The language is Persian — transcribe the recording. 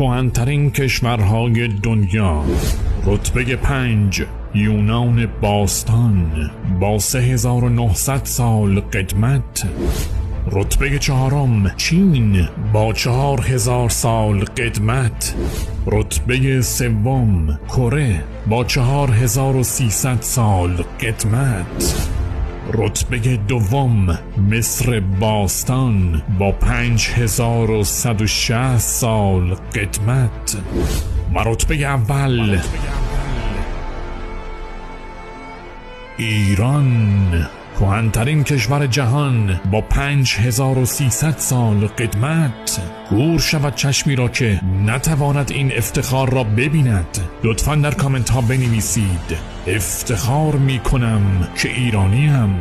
کهن‌ترین کشورهای دنیا. رتبه 5 یونان باستان با 3900 سال قدمت. رتبه 4 چین با 4000 سال قدمت. رتبه 3 کره با 4300 سال قدمت. رتبه 2 مصر باستان با 5160 سال قدمت. و رتبه اول ایران، کهن‌ترین کشور جهان با 5300 سال قدمت. کور شود چشمی را که نتواند این افتخار را ببیند. لطفاً در کامنت ها بنویسید افتخار می کنم که ایرانیم.